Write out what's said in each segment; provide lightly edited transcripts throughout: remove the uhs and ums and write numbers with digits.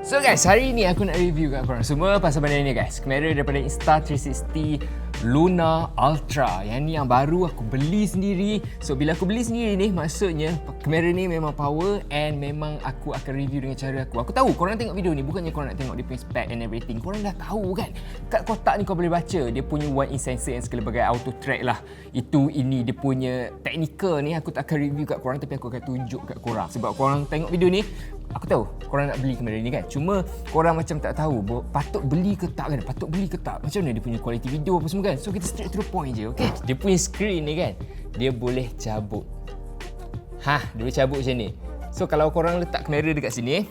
So guys, hari ni aku nak review kat korang semua pasal benda ni guys. Kamera daripada Insta360 Luna Ultra. Yang ni yang baru aku beli sendiri. So bila aku beli sendiri ni, maksudnya kamera ni memang power and memang aku akan review dengan cara aku. Aku tahu korang tengok video ni bukannya korang nak tengok dia punya spec and everything. Korang dah tahu kan. Kat kotak ni kau boleh baca dia punya one-in sensor yang segala bagai auto track lah. Itu ini dia punya technical ni aku tak akan review kat korang, tapi aku akan tunjuk kat korang. Sebab korang tengok video ni, aku tahu korang nak beli kamera ni kan. Cuma korang macam tak tahu patut beli ke tak kan. Patut beli ke tak. Macam mana dia punya quality video apa semua kan. So kita straight to the point je, okay. Dia punya screen ni kan, dia boleh cabut. Dia boleh cabut macam ni. So kalau korang letak kamera dekat sini,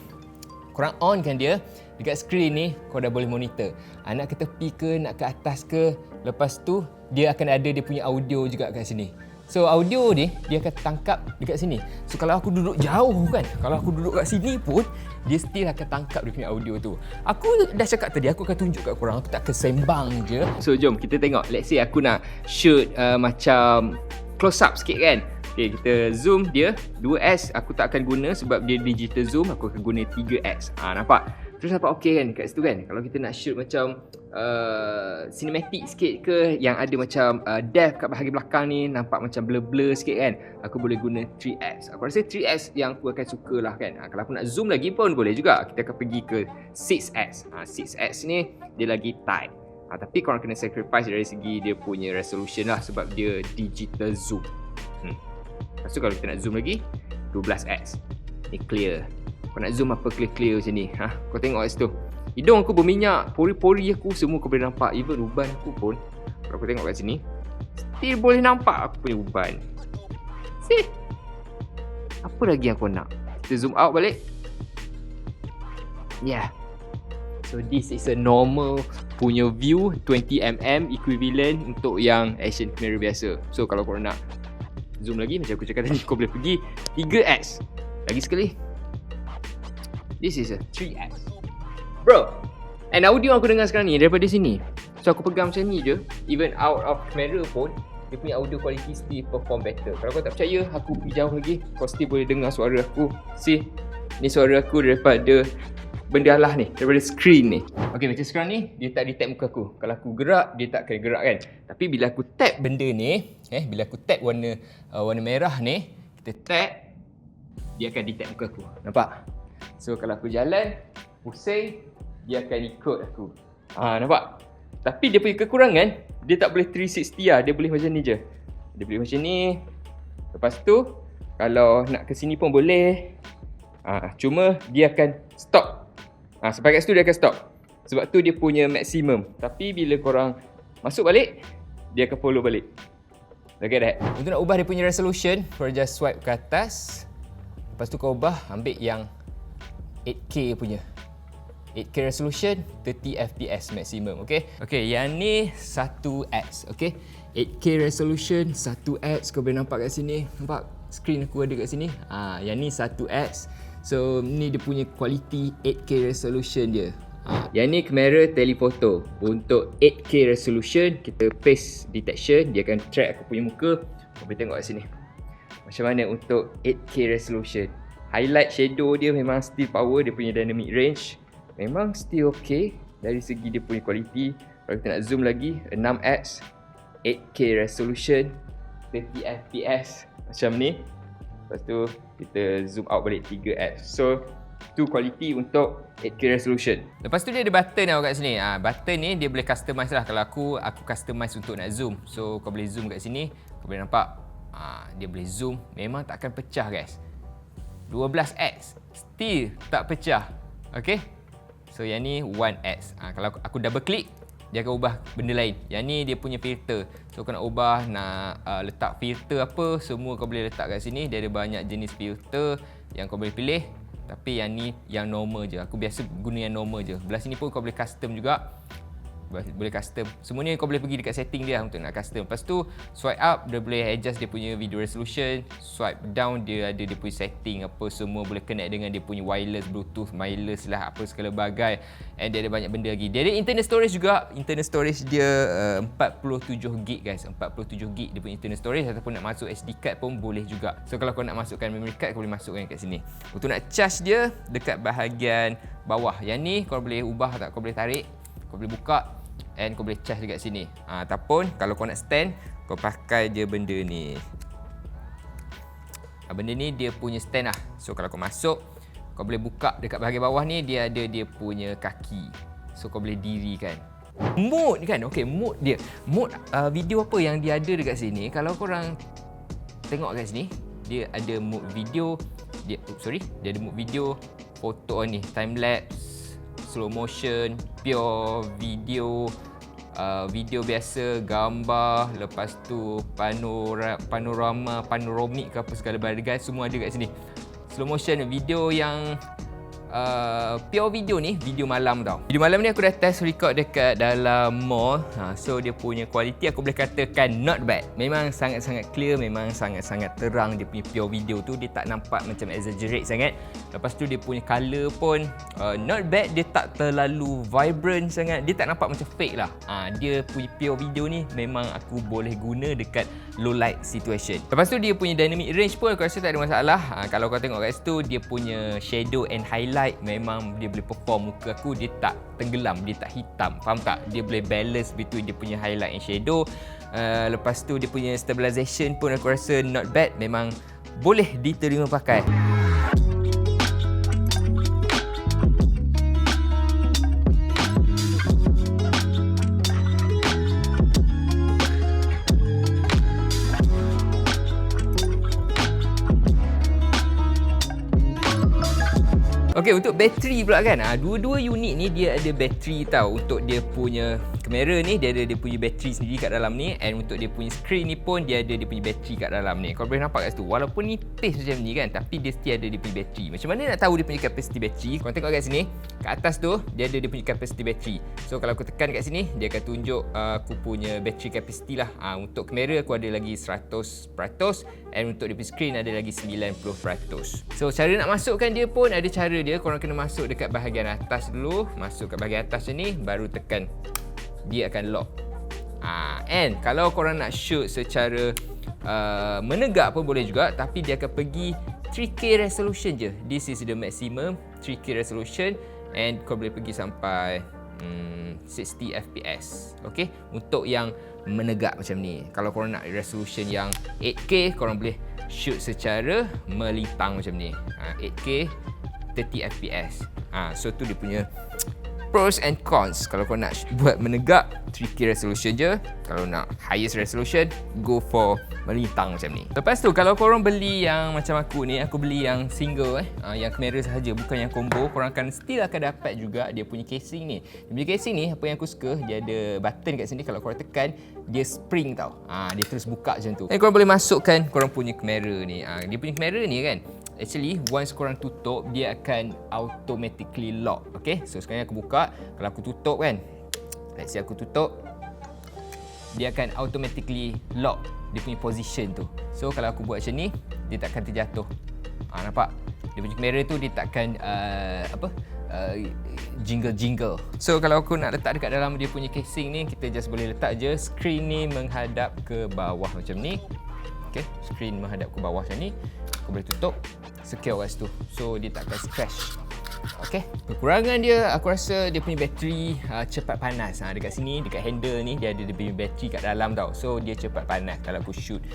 korang on kan dia, dekat screen ni kau dah boleh monitor. Nak ke tepi ke, nak ke atas ke. Lepas tu dia akan ada dia punya audio juga kat sini. So audio ni dia akan tangkap dekat sini. So kalau aku duduk jauh kan, kalau aku duduk kat sini pun dia still akan tangkap dia punya audio tu. Aku dah cakap tadi, aku akan tunjuk kat korang, aku tak kesembang je. So jom kita tengok. Let's say aku nak shoot macam close up sikit kan. Okay, kita zoom dia 2x, aku tak akan guna sebab dia digital zoom, aku akan guna 3x. Nampak? Terus nampak okey kan kat situ kan. Kalau kita nak shoot macam cinematic sikit ke, yang ada macam depth kat bahagian belakang ni, nampak macam blur-blur sikit kan, aku boleh guna 3x. Aku rasa 3x yang aku akan suka lah kan. Kalau aku nak zoom lagi pun boleh juga. Kita akan pergi ke 6x. 6x ni dia lagi tight. Tapi korang kena sacrifice dari segi dia punya resolution lah, sebab dia digital zoom. Lepas tu kalau kita nak zoom lagi 12x. Ni clear. Kau nak zoom apa clear-clear macam ni. Kau tengok kat situ. Hidung aku berminyak, pori-pori aku semua kau boleh nampak. Even uban aku pun, kalau kau tengok kat sini, still boleh nampak aku punya uban. See? Apa lagi yang kau nak? Kita zoom out balik. Yeah. So this is a normal punya view, 20mm equivalent untuk yang action camera biasa. So kalau korang nak zoom lagi, macam aku cakap tadi, kau boleh pergi 3x. Lagi sekali, this is a 3x. Bro, and audio aku dengar sekarang ni daripada sini. So aku pegang macam ni je, even out of camera pun dia punya audio quality still perform better. Kalau kau tak percaya, aku pergi jauh lagi, kau still boleh dengar suara aku. See, ni suara aku daripada benda lah ni, daripada screen ni. Okay, macam sekarang ni dia tak detect muka aku. Kalau aku gerak, dia tak akan gerak kan. Tapi bila aku tap benda ni, bila aku tap warna merah ni, kita tap, dia akan detect muka aku. Nampak? So kalau aku jalan, pusing, dia akan ikut aku. Nampak? Tapi dia punya kekurangan, dia tak boleh 360 lah. Dia boleh macam ni je. Dia boleh macam ni. Lepas tu, kalau nak ke sini pun boleh. Cuma dia akan stop. Sampai kat situ dia akan stop. Sebab tu dia punya maksimum. Tapi bila korang masuk balik, dia akan follow balik. Look at that. Untuk nak ubah dia punya resolution, korang just swipe ke atas. Lepas tu kau ubah, ambil yang 8K punya. 8K resolution, 30fps maximum, okay? Okay, yang ni 1x, okay? 8K resolution, 1x, kau boleh nampak kat sini. Nampak screen aku ada kat sini? Yang ni 1x. So, ni dia punya quality 8K resolution dia. Yang ni kamera telephoto. Untuk 8K resolution, kita face detection, dia akan track aku punya muka. Kau boleh tengok kat sini. Macam mana untuk 8K resolution. Highlight shadow dia memang still power, dia punya dynamic range memang still okay dari segi dia punya quality. Kalau kita nak zoom lagi, 6x, 8K resolution, 30fps macam ni. Lepas tu kita zoom out balik 3x. So tu quality untuk 8K resolution. Lepas tu dia ada button tau kat sini. Button ni dia boleh customize lah. Kalau aku customize untuk nak zoom. So kau boleh zoom kat sini, kau boleh nampak dia boleh zoom, memang tak akan pecah guys. 12x still tak pecah. Okay. So yang ni 1x. Kalau aku double click, dia akan ubah benda lain. Yang ni dia punya filter. So kau nak ubah, nak letak filter apa, semua kau boleh letak kat sini. Dia ada banyak jenis filter yang kau boleh pilih. Tapi yang ni yang normal je. Aku biasa guna yang normal je. Belah sini pun kau boleh custom juga. boleh custom. Semua ni kau boleh pergi dekat setting dia untuk nak custom. Lepas tu swipe up dia boleh adjust dia punya video resolution, swipe down dia ada dia punya setting apa semua, boleh connect dengan dia punya wireless, bluetooth, wireless lah, apa segala bagai. And dia ada banyak benda lagi. Dia ada internal storage juga. Internal storage dia 47GB guys. 47GB dia punya internal storage, ataupun nak masuk SD card pun boleh juga. So kalau kau nak masukkan memory card, kau boleh masukkan kat sini. Untuk nak charge dia dekat bahagian bawah. Yang ni kau boleh ubah tak, kau boleh tarik, kau boleh buka and kau boleh charge dekat sini. Ataupun kalau kau nak stand, kau pakai je benda ni. Benda ni dia punya stand lah. So kalau kau masuk, kau boleh buka dekat bahagian bawah ni, dia ada dia punya kaki. So kau boleh dirikan. Mode kan, okey, mode dia. Mode video apa yang dia ada dekat sini. Kalau korang tengok kat sini, dia ada mode video, dia ada mode video, foto ni, time lapse, slow motion, pure video, video biasa, gambar, lepas tu panoramic ke apa segala bagai, semua ada kat sini. Slow motion, video yang pure video ni, video malam tau. Video malam ni aku dah test record dekat dalam mall. So dia punya kualiti aku boleh katakan not bad. Memang sangat-sangat clear, memang sangat-sangat terang dia punya pure video tu. Dia tak nampak macam exaggerate sangat. Lepas tu dia punya colour pun not bad, dia tak terlalu vibrant sangat. Dia tak nampak macam fake lah. Dia punya pure video ni memang aku boleh guna dekat low light situation. Lepas tu dia punya dynamic range pun aku rasa tak ada masalah. Kalau kau tengok kat situ, dia punya shadow and highlight memang dia boleh perform muka aku, dia tak tenggelam, dia tak hitam, faham tak? Dia boleh balance between dia punya highlight and shadow. Lepas tu dia punya stabilization pun aku rasa not bad, memang boleh diterima pakai. Okey, untuk bateri pula kan. Dua-dua unit ni dia ada bateri tau. Untuk dia punya kamera ni dia ada dia punya bateri sendiri kat dalam ni, and untuk dia punya screen ni pun dia ada dia punya bateri kat dalam ni. Kau boleh nampak kat situ. Walaupun nipis macam ni kan, tapi dia still ada dia punya bateri. Macam mana nak tahu dia punya capacity bateri? Kau tengok kat sini, kat atas tu dia ada dia punya capacity bateri. So kalau aku tekan kat sini, dia akan tunjuk aku punya bateri capacity lah. Untuk kamera aku ada lagi 100%, and untuk dia punya screen ada lagi 90%. So cara nak masukkan dia pun ada cara dia. Korang kena masuk dekat bahagian atas dulu. Masuk kat bahagian atas ni, baru tekan, dia akan lock. And kalau korang nak shoot secara menegak pun boleh juga, tapi dia akan pergi 3K resolution je. This is the maximum 3K resolution, and kau boleh pergi sampai 60 fps. Okay, untuk yang menegak macam ni. Kalau korang nak resolution yang 8K, korang boleh shoot secara melintang macam ni. 8K 30 fps. So tu dia punya pros and cons. Kalau kau nak buat menegak, 3K resolution je. Kalau nak highest resolution, go for melintang macam ni. Lepas tu kalau korang beli yang macam aku ni, aku beli yang single yang kamera sahaja, bukan yang combo, korang still akan dapat juga dia punya casing ni. Dia punya casing ni, apa yang aku suka, dia ada button kat sini. Kalau korang tekan, dia spring tau. Dia terus buka macam tu. Dan korang boleh masukkan korang punya kamera ni. Dia punya kamera ni kan, actually once korang tutup, dia akan automatically lock. Okay, so sekarang aku buka. Kalau aku tutup kan, let's say aku tutup, dia akan automatically lock dia punya position tu. So kalau aku buat macam ni, dia takkan terjatuh. Nampak? Dia punya kamera tu dia takkan jingle-jingle. So kalau aku nak letak dekat dalam dia punya casing ni, kita just boleh letak je. Screen ni menghadap ke bawah macam ni. Okay, screen menghadap ke bawah macam ni. Aku boleh tutup, secure kat situ. So dia takkan scratch. Okay, kekurangan dia aku rasa dia punya bateri cepat panas. Dekat sini, dekat handle ni, dia ada dia punya bateri kat dalam tau. So dia cepat panas kalau aku shoot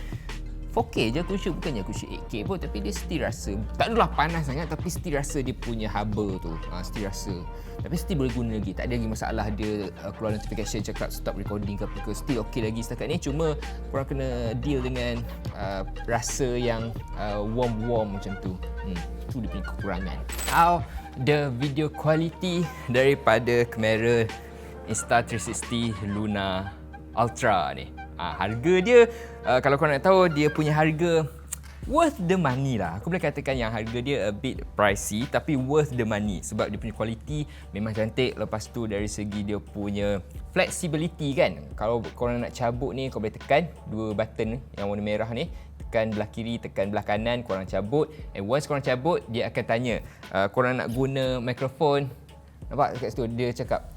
4K je aku shoot, bukannya aku shoot 8K pun, tapi dia still rasa tak adalah panas sangat, tapi still rasa dia punya haba tu. Still rasa, tapi still boleh guna lagi. Tak ada lagi masalah dia keluar notification cakap stop recording ke apa ke, still okey lagi setakat ni. Cuma korang kena deal dengan rasa yang warm macam tu. Tu dia punya kekurangan. How the video quality daripada kamera Insta360 Luna Ultra ni. Harga dia, kalau korang nak tahu, dia punya harga worth the money lah. Aku boleh katakan yang harga dia a bit pricey tapi worth the money sebab dia punya quality memang cantik. Lepas tu dari segi dia punya flexibility kan, kalau korang nak cabut ni kau boleh tekan dua button yang warna merah ni, tekan belah kiri, tekan belah kanan, korang cabut, and once korang cabut dia akan tanya korang nak guna mikrofon. Nampak kat situ dia cakap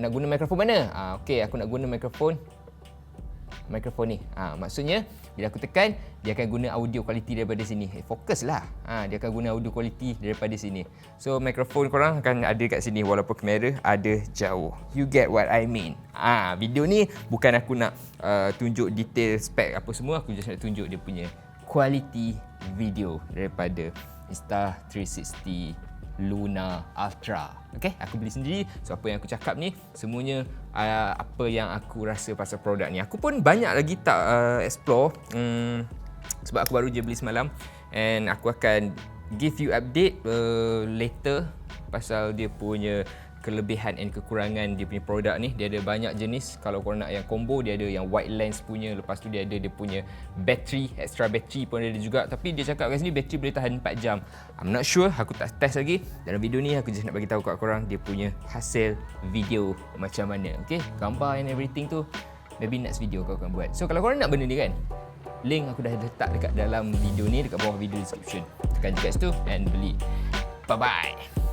nak guna mikrofon mana? Okey, aku nak guna mikrofon ni. Maksudnya bila aku tekan dia akan guna audio quality daripada sini. Fokus lah. Dia akan guna audio quality daripada sini. So mikrofon korang akan ada kat sini walaupun kamera ada jauh. You get what I mean. Video ni bukan aku nak tunjuk detail spek apa semua, aku just nak tunjuk dia punya quality video daripada Insta360 Luna Ultra. Okay, aku beli sendiri. So apa yang aku cakap ni semuanya apa yang aku rasa pasal produk ni. Aku pun banyak lagi tak explore sebab aku baru je beli semalam, and aku akan give you update later pasal dia punya kelebihan and kekurangan dia punya produk ni. Dia ada banyak jenis. Kalau korang nak yang combo, dia ada yang wide lens punya, lepas tu dia ada dia punya battery, extra battery pun ada juga. Tapi dia cakap kat sini battery boleh tahan 4 jam. I'm not sure, aku tak test lagi. Dalam video ni aku just nak bagi tahu kat korang dia punya hasil video macam mana. Okay, gambar and everything tu maybe next video kau akan buat. So kalau korang nak benda ni kan, link aku dah letak dekat dalam video ni, dekat bawah video description. Tekan je kat situ and beli. Bye bye.